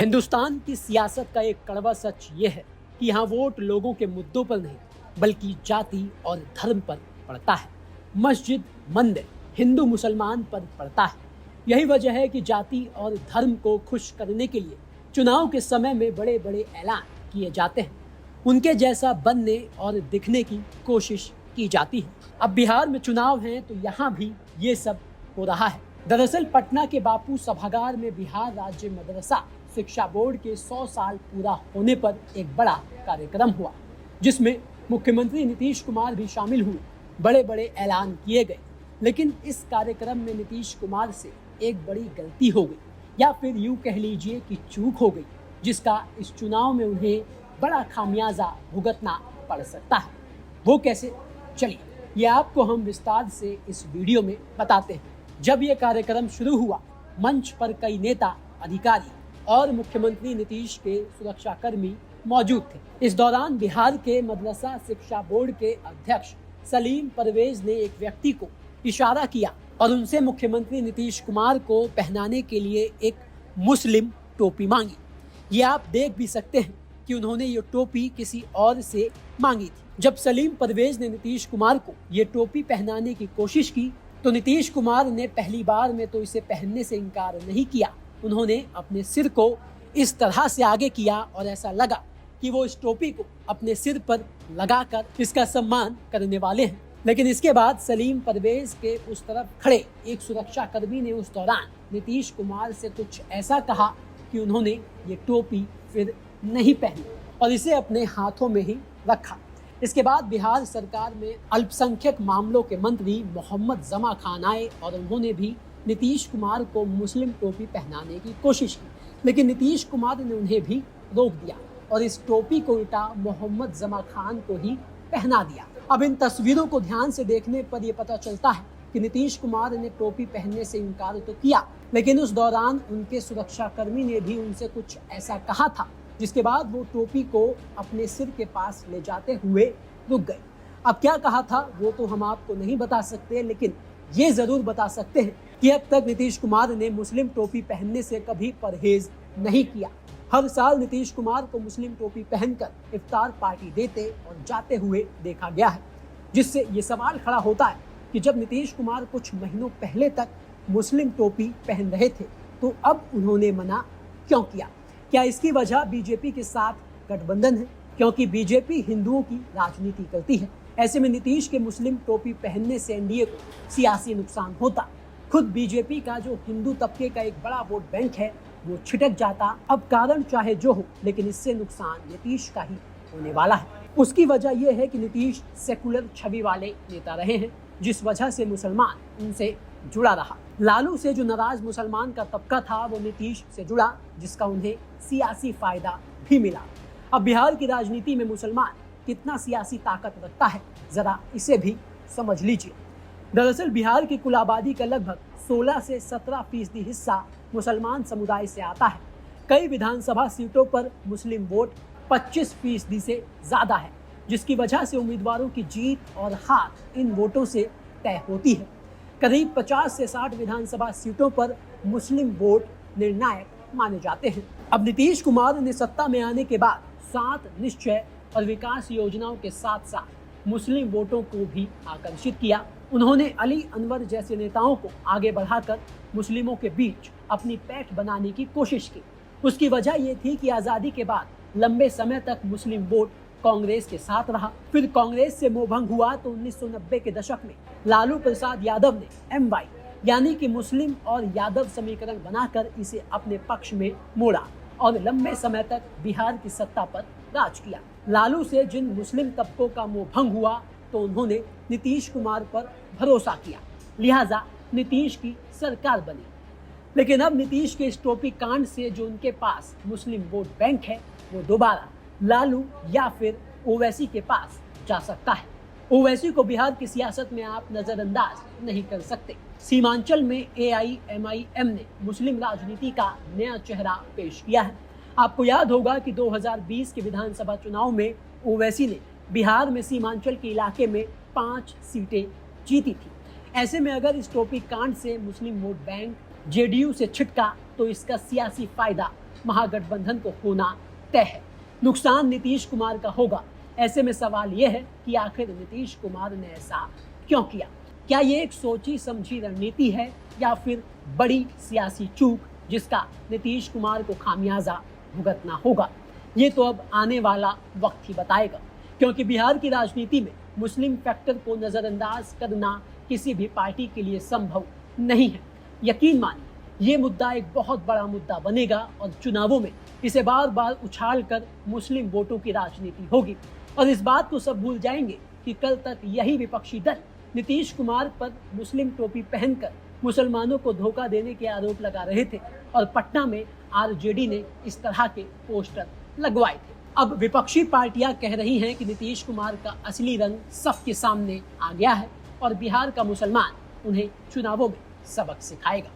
हिंदुस्तान की सियासत का एक कड़वा सच ये है कि यहाँ वोट लोगों के मुद्दों पर नहीं बल्कि जाति और धर्म पर पड़ता है। मस्जिद, मंदिर, हिंदू मुसलमान पर पड़ता है। यही वजह है कि जाति और धर्म को खुश करने के लिए चुनाव के समय में बड़े बड़े ऐलान किए जाते हैं, उनके जैसा बनने और दिखने की कोशिश की जाती है। अब बिहार में चुनाव है तो यहाँ भी ये सब हो रहा है। दरअसल पटना के बापू सभागार में बिहार राज्य मदरसा शिक्षा बोर्ड के 100 साल पूरा होने पर एक बड़ा कार्यक्रम हुआ, जिसमें मुख्यमंत्री नीतीश कुमार भी शामिल हुए। बड़े बड़े ऐलान किए गए, लेकिन इस कार्यक्रम में नीतीश कुमार से एक बड़ी गलती हो गई, या फिर यूं कह लीजिए कि चूक हो गई, जिसका इस चुनाव में उन्हें बड़ा खामियाजा भुगतना पड़ सकता है। वो कैसे, चलिए ये आपको हम विस्तार से इस वीडियो में बताते हैं। जब ये कार्यक्रम शुरू हुआ, मंच पर कई नेता, अधिकारी और मुख्यमंत्री नीतीश के सुरक्षाकर्मी मौजूद थे। इस दौरान बिहार के मदरसा शिक्षा बोर्ड के अध्यक्ष सलीम परवेज ने एक व्यक्ति को इशारा किया और उनसे मुख्यमंत्री नीतीश कुमार को पहनाने के लिए एक मुस्लिम टोपी मांगी। ये आप देख भी सकते हैं कि उन्होंने ये टोपी किसी और से मांगी थी। जब सलीम परवेज ने नीतीश कुमार को ये टोपी पहनाने की कोशिश की तो नीतीश कुमार ने पहली बार में तो इसे पहनने से इनकार नहीं किया। उन्होंने अपने सिर को इस तरह से आगे किया और ऐसा लगा कि वो इस टोपी को अपने सिर पर लगाकर इसका सम्मान करने वाले हैं। लेकिन इसके बाद सलीम परवेज के उस तरफ खड़े एक सुरक्षाकर्मी ने उस दौरान नीतीश कुमार से कुछ ऐसा कहा कि उन्होंने ये टोपी फिर नहीं पहनी और इसे अपने हाथों में ही रखा। इसके बाद बिहार सरकार में अल्पसंख्यक मामलों के मंत्री मोहम्मद जमा खान आए और उन्होंने भी नीतीश कुमार को मुस्लिम टोपी पहनाने की कोशिश की, लेकिन नीतीश कुमार ने उन्हें भी रोक दिया और इस टोपी को उल्टा मोहम्मद जमा खान को ही पहना दिया। अब इन तस्वीरों को ध्यान से देखने पर यह पता चलता है कि नीतीश कुमार ने टोपी पहनने से इनकार तो किया, लेकिन उस दौरान उनके सुरक्षाकर्मी ने भी उनसे कुछ ऐसा कहा था, जिसके बाद वो टोपी को अपने सिर के पास ले जाते हुए रुक गए। अब क्या कहा था वो तो हम आपको नहीं बता सकते, लेकिन ये जरूर बता सकते हैं कि अब तक नीतीश कुमार ने मुस्लिम टोपी पहनने से कभी परहेज नहीं किया। हर साल नीतीश कुमार को मुस्लिम टोपी पहनकर इफ्तार पार्टी देते और जाते हुए देखा गया है, जिससे ये सवाल खड़ा होता है कि जब नीतीश कुमार कुछ महीनों पहले तक मुस्लिम टोपी पहन रहे थे तो अब उन्होंने मना क्यों किया? क्या इसकी वजह बीजेपी के साथ गठबंधन है? क्योंकि बीजेपी हिंदुओं की राजनीति करती है। ऐसे में नीतीश के मुस्लिम टोपी पहनने से एनडीए को सियासी नुकसान होता। खुद बीजेपी का जो हिंदू तबके का एक बड़ा वोट बैंक है वो छिटक जाता। अब कारण चाहे जो हो, लेकिन इससे नुकसान नीतीश का ही होने वाला है। उसकी वजह यह है कि नीतीश सेकुलर छवि वाले नेता रहे हैं, जिस वजह से मुसलमान उनसे जुड़ा रहा। लालू से जो नाराज मुसलमान का तबका था वो नीतीश से जुड़ा, जिसका उन्हें सियासी फायदा भी मिला। अब बिहार की राजनीति में मुसलमान कितना सियासी ताकत रखता है, जरा इसे भी समझ लीजिए। दरअसल बिहार की कुल आबादी का लगभग 16 से 17% हिस्सा मुसलमान समुदाय से आता है। कई विधानसभा सीटों पर मुस्लिम वोट 25% से ज्यादा है, जिसकी वजह से उम्मीदवारों की जीत और हार इन वोटों से तय होती है। करीब 50 से 60 विधानसभा सीटों पर मुस्लिम वोट निर्णायक माने जाते हैं। अब नीतीश कुमार ने सत्ता में आने के बाद 7 निश्चय और विकास योजनाओं के साथ साथ मुस्लिम वोटों को भी आकर्षित किया। उन्होंने अली अनवर जैसे नेताओं को आगे बढ़ाकर मुस्लिमों के बीच अपनी पैठ बनाने की कोशिश की। उसकी वजह ये थी कि आज़ादी के बाद लंबे समय तक मुस्लिम वोट कांग्रेस के साथ रहा। फिर कांग्रेस से मोहभंग हुआ तो 1990 के दशक में लालू प्रसाद यादव ने MY यानी कि मुस्लिम और यादव समीकरण बनाकर इसे अपने पक्ष में मोड़ा और लंबे समय तक बिहार की सत्ता पर राज किया। लालू से जिन मुस्लिम तबकों का मोहभंग हुआ तो उन्होंने नीतीश कुमार पर भरोसा किया, लिहाजा नीतीश की सरकार बनी। लेकिन अब नीतीश के इस टोपी कांड से जो उनके पास मुस्लिम वोट बैंक है वो दोबारा लालू या फिर ओवैसी के पास जा सकता है। ओवैसी को बिहार की सियासत में आप नजरअंदाज नहीं कर सकते। सीमांचल में AIMIM ने मुस्लिम राजनीति का नया चेहरा पेश किया है। आपको याद होगा कि 2020 के विधानसभा चुनाव में ओवैसी ने बिहार में सीमांचल के इलाके में 5 सीटें जीती थी। ऐसे में अगर इस टोपी कांड से मुस्लिम वोट बैंक JDU से छिटका तो इसका सियासी फायदा महागठबंधन को होना तय है। नुकसान नीतीश कुमार का होगा। ऐसे में सवाल यह है कि आखिर नीतीश कुमार ने ऐसा क्यों किया? क्या ये एक सोची समझी रणनीति है या फिर बड़ी सियासी चूक जिसका नीतीश कुमार को खामियाजा भुगतना होगा? ये तो अब आने वाला वक्त ही बताएगा, क्योंकि बिहार की राजनीति में मुस्लिम फैक्टर को नजरअंदाज करना किसी भी पार्टी के लिए संभव नहीं है। यकीन मानिए, ये मुद्दा एक बहुत बड़ा मुद्दा बनेगा और चुनावों में इसे बार बार उछाल कर मुस्लिम वोटों की राजनीति होगी। और इस बात को सब भूल जाएंगे कि कल तक यही विपक्षी दल नीतीश कुमार पर मुस्लिम टोपी पहनकर मुसलमानों को धोखा देने के आरोप लगा रहे थे और पटना में आरजेडी ने इस तरह के पोस्टर लगवाए थे। अब विपक्षी पार्टियां कह रही हैं कि नीतीश कुमार का असली रंग सबके सामने आ गया है और बिहार का मुसलमान उन्हें चुनावों में सबक सिखाएगा।